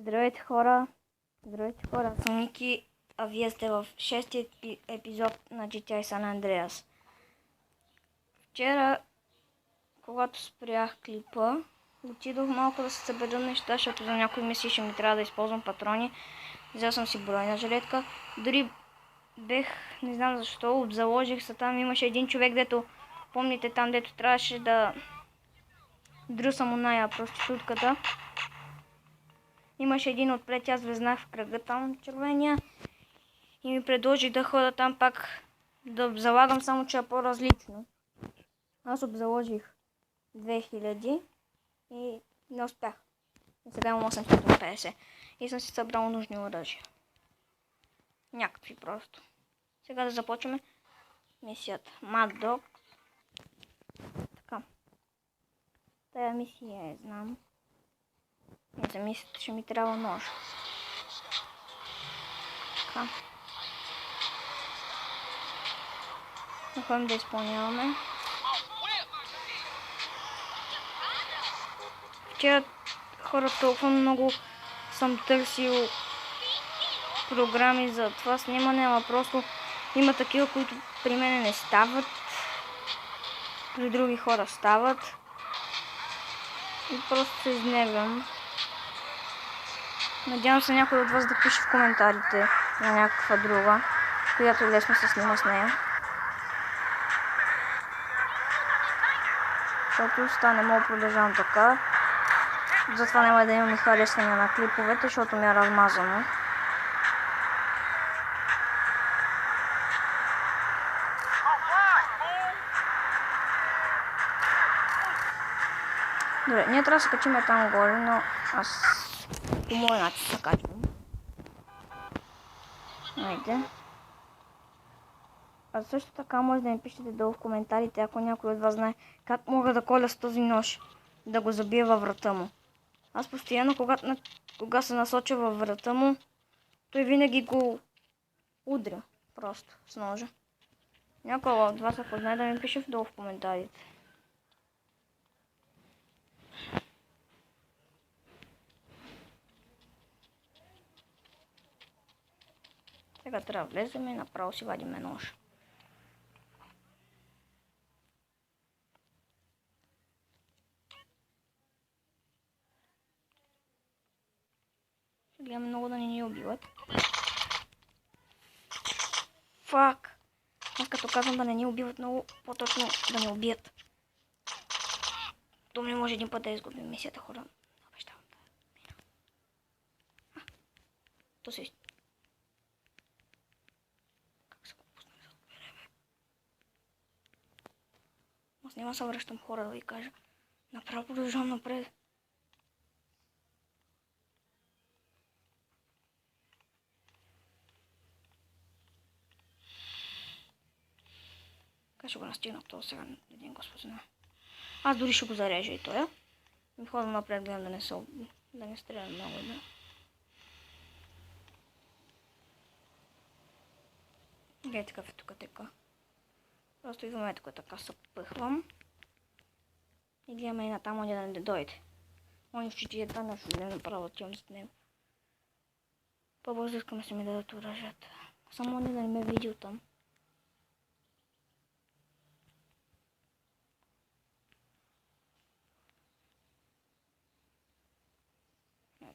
Здравейте хора, аз съм Ники, а вие сте в 6-ти епизод на GTA San Andreas. Вчера, когато спрях клипа, отидох малко да се събера неща, защото за някои мисии ще ми трябва да използвам патрони. Взел съм си бройна жилетка. Дори не знам защо, заложих се там. Имаше един човек, дето, помните там, дето трябваше да дръсам оная проститутката. Имаше един отпред, аз влезнах в кръга там, червения, и ми предложи да ходя там пак, да залагам, само че е по-различно. Аз обзаложих 2000 и не успях. И сега имам 850 и съм си събрал нужни оръжия. Някакви просто. Сега да започваме мисията. Mad Dog. Така. Тая мисия знам. И за мисията ще ми трябва нож. Така. Ходим да изпълняваме. Вчера хора толкова много съм търсил програми за това снимане, ама просто има такива, които при мен не стават. При други хора стават. И просто се изнервям. Надявам се някой от вас да пише в коментарите на някаква друга, която лесно се снима с нея. Защото сега не мога да продължавам така. Затова няма да имам и харесване на клиповете, защото ми е размазано. Добре, ние трябва да се качим там горе, но аз по моя начин се качвам. Айде. А също така може да ми пишете долу в коментарите, ако някой от вас знае как мога да коля с този нож, да го забия във врата му. Аз постоянно, кога се насоча във врата му, той винаги го удря просто с ножа. Някой от вас, ако знае, да ми пише долу в коментарите. Сега трябва да влезем и направо си вадиме нож. Гледаме много да не ни убиват. Фак! Аз като казвам да не ни убиват, много по-точно да ни убият. То ми може един път да изгубим мисията, хора. Обещавам да мина. То се... Как се го пуснем за време? Аз няма се връщам, хора, да ви кажа. Направо продължавам напред. Как ще го настигна това сега, един господин. Аз дори ще го зарежа и тоя. И ходя напред, гледам да не стреля много. Да. Гледайте какъв е тук така. Просто идваме тук така, се пъхвам. И гледаме и натам, он да не дойде. Он ще ти е там, ще да направо отивам с него. По-бързо искам да се ми дадат оръжията. Само он да не ме види оттам.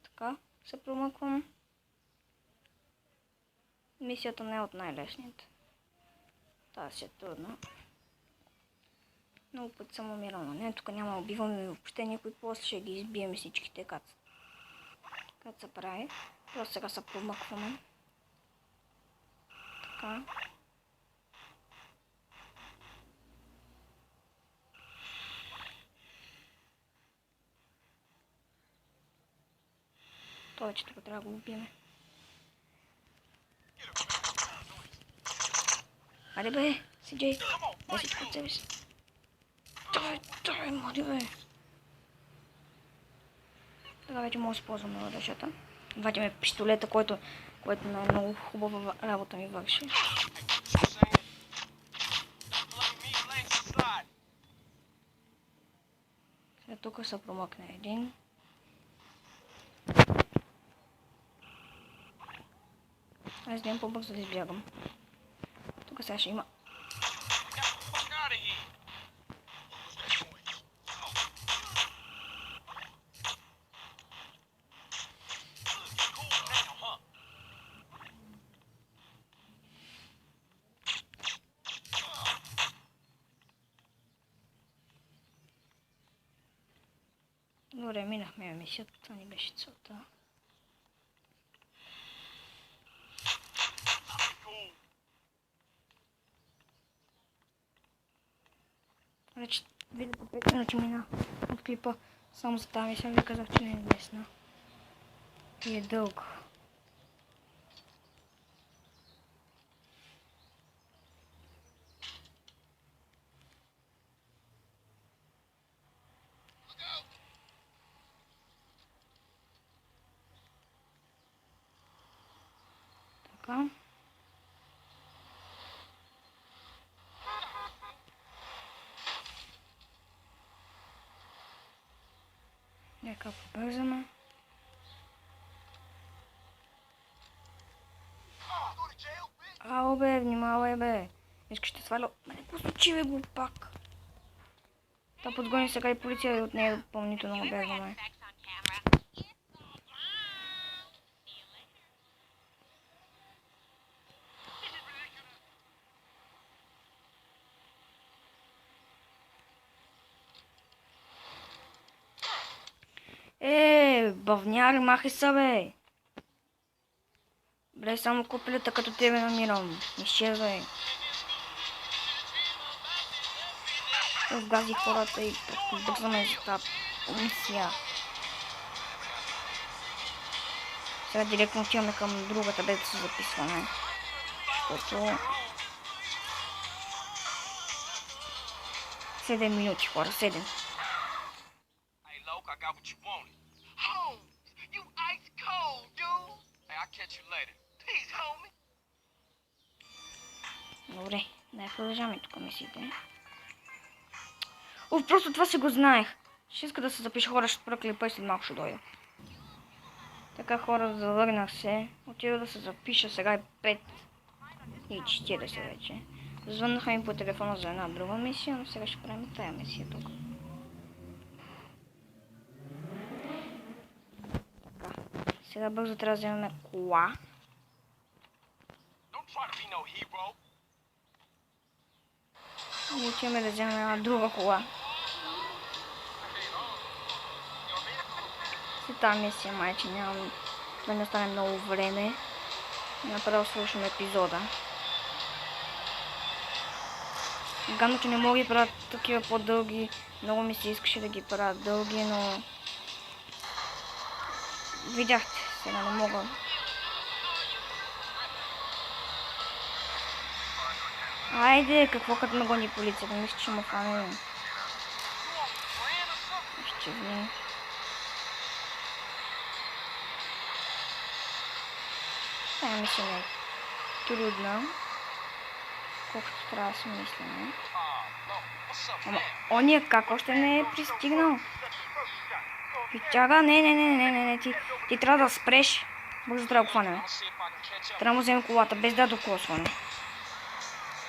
Така се промъквам. Мисията не е от най-лесните. Тази е трудна. Много път съм умирал на нея. Тук няма убиваме въобще никой. После ще ги избием всичките, като се прави. Просто сега се промъкваме. Така. Той, че тук трябва да го убиме. Айде бе, сиджай. Дай всичко от себе си. Дай, млади бе. Така вече може да използваме оръжията. Вадиме пистолета, който най-много хубава работа ми върши. Сега тук се промъкне един. Аз идем по-бързо да избягам. Тук сега ще има. Добре, минахме мисията, това ни беше целта. Вече видите 5 минути мина от клипа. Само за тази мисия ви казах, че не е лесна. И е дълга. Така. Нека побързаме. Ало бе, внимавай бе. Искаш ще сваля. Мене посочи бе го пак. Та подгони сега и полиция от нея допълнително обягваме. Бавняри, махай са бе. Бре, само купилета като тебе намирам. Изчезвай. Вгази хората и бързаме за тази мисия. Сега директно отиваме към другата, без да се записваме. Защото... 7 минути, хора, 7. Добре, дай продължаваме тук мисиите. Просто това си го знаех. Ще иска да се запише, хора, ще спра клипа и след малко ще дойда. Така, хора, завърнах се. Отида да се запиша, сега е 5 и 40 вече. Звъннаха ми по телефона за една друга мисия, но сега ще правим тая мисия тук. Така, сега бързо трябва да вземем кола. И отиваме да вземем една друга кола. След тази мисия майче нямам да не остане много време. Направо свършим епизода. Гадно, че не мога да ги правят такива по-дълги. Много ми се искаше да ги правят дълги, но... Видяхте, сега не мога. Айде, какво като ме гони полицията? Мисля, че ще ме хване. Ще ви. Тая мисля не е трудна. Колкото трябва да си мисля. Ама, ония как още не е пристигнал? Питяга, не, ти трябва да спреш. Бързо трябва да хванем. Трябва да му вземем колата, без да докосваме.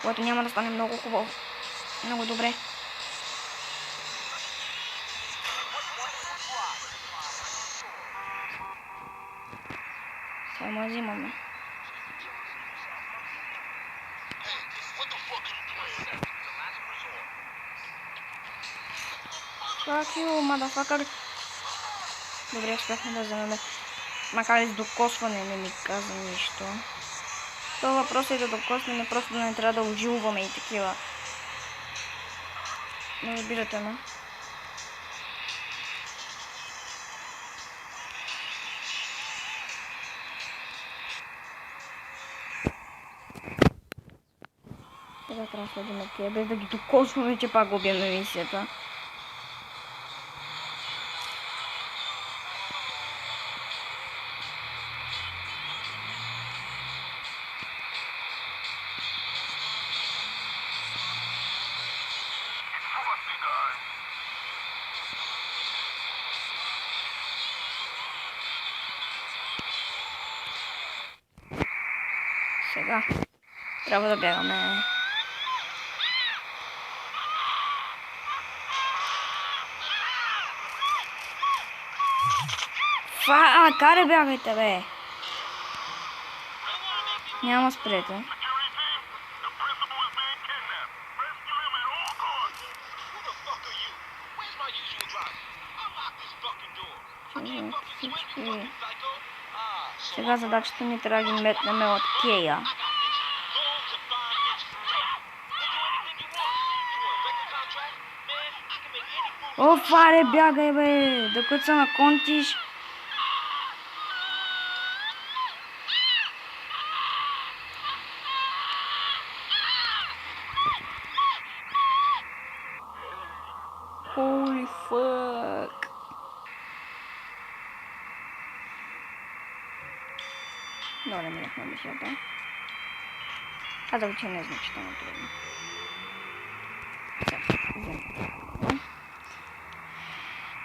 Което няма да стане много хубаво. Много добре. Сега му взимаме. Fuck you, motherfucker. Добре, успяхме да вземем. Макар и с докосване не ми каза нищо. Това въпрос е да докоснем, просто да не трябва да ожилваме и такива. Не разбирате, ме. Сега трябва да следим тия, без да ги докосваме, че пак губим мисията. Сега трябва да бягаме. Каре бягайте, бе! Няма спрете. Всички. Сега задачата ни трябва да ги метнем от Кея. О, фаре, бягай, бе! Докато се наконтиш. Holy fuck! Добре, минахме мисията. Казах, че не е значително трудно.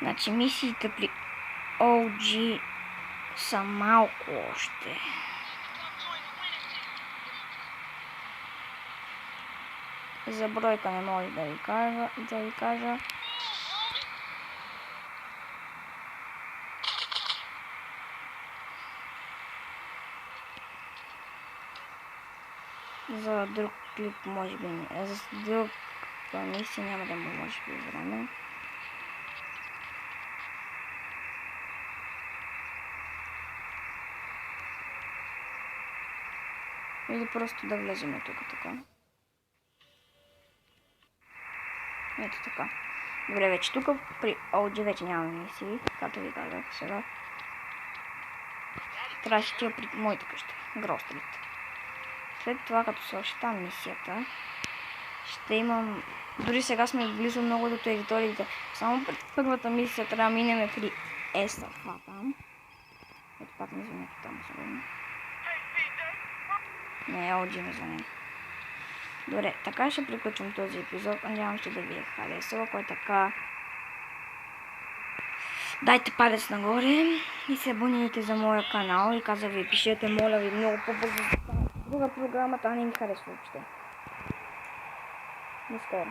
Значи мисиите при OG са малко още. За бройка не мога да ви кажа. За друг клип може би не. За друг мисия няма да може би време. Или просто да влезем тук така. Ето така. Добре, вече тук при OG вече нямаме мисии, както ви казах сега. Трябва да ще при моята къща, Грострит. След това, като свърши там мисията, ще имам... Дори сега сме близо много до териториите. Само пред първата мисия трябва да минем при Еса. Това там. Ето пак не звъня там сигурно. Не, OG не звъня. Добре, така ще приключвам този епизод. Надявам се да ви е харесало. Ако е така, дайте палец нагоре и се абонирайте за моя канал. И каза ви, пишете, моля ви, много по-бързо за друга програмата, а не ми харесва въобще. До скоро.